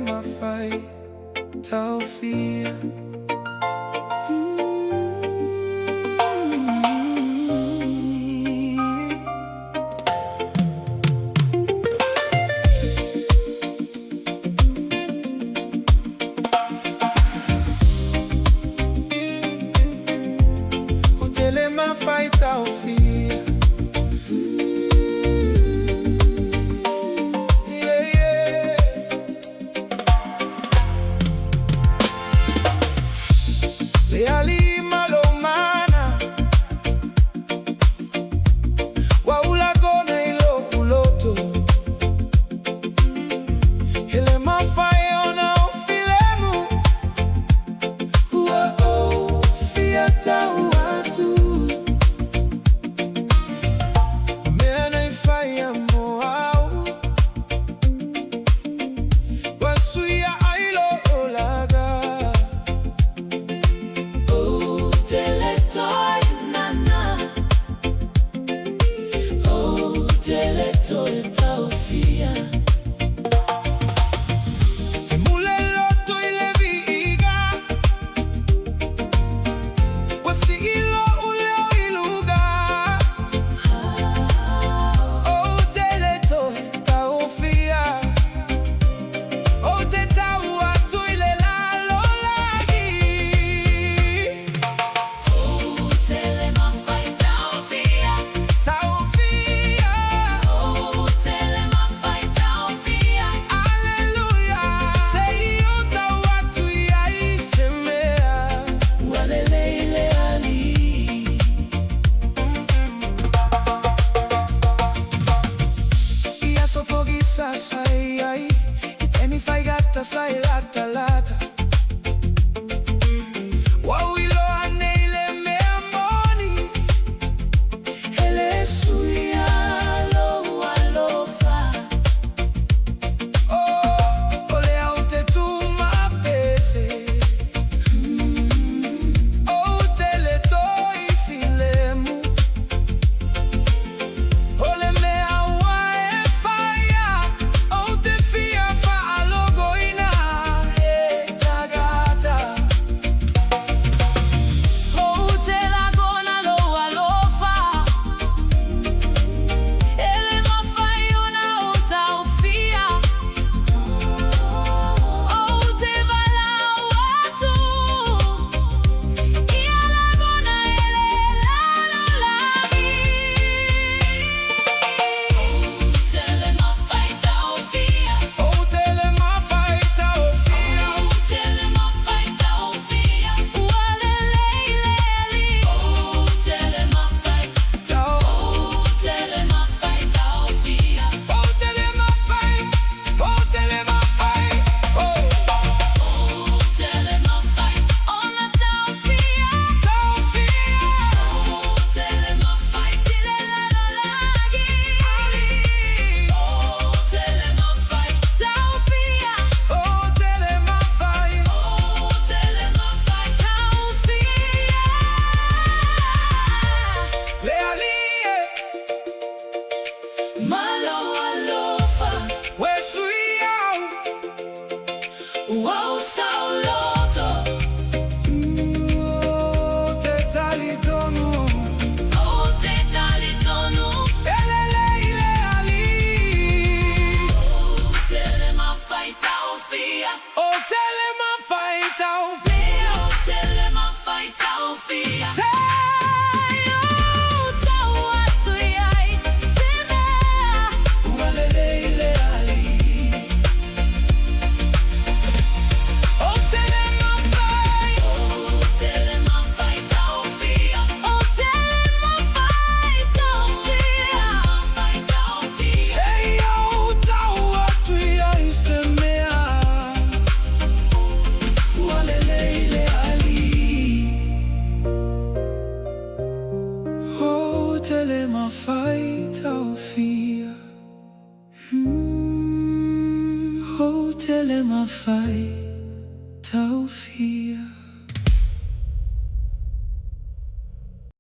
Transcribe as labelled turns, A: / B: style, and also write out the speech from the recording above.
A: MAFAI TAOFIA. MAFAI TAOFIA. Yeah, yeah. Leali malomana waulagona ilo uloto ele MAFAI ona ofilemu uo fiata watu sai lata lata wawilo aneile meamoni ele suya lo alofa oh ole aute tu ma pese oh tele toi filemu ole mea wa fire oh te fia fa alogo wow, sauloto. Te talitonu. Oh, te talitonu. Elele ile ali. Oh, tele MAFAI TAOFIA. Oh, tele MAFAI TAOFIA. Oh, tele MAFAI TAOFIA. MAFAI TAOFIA. Oh, tele MAFAI.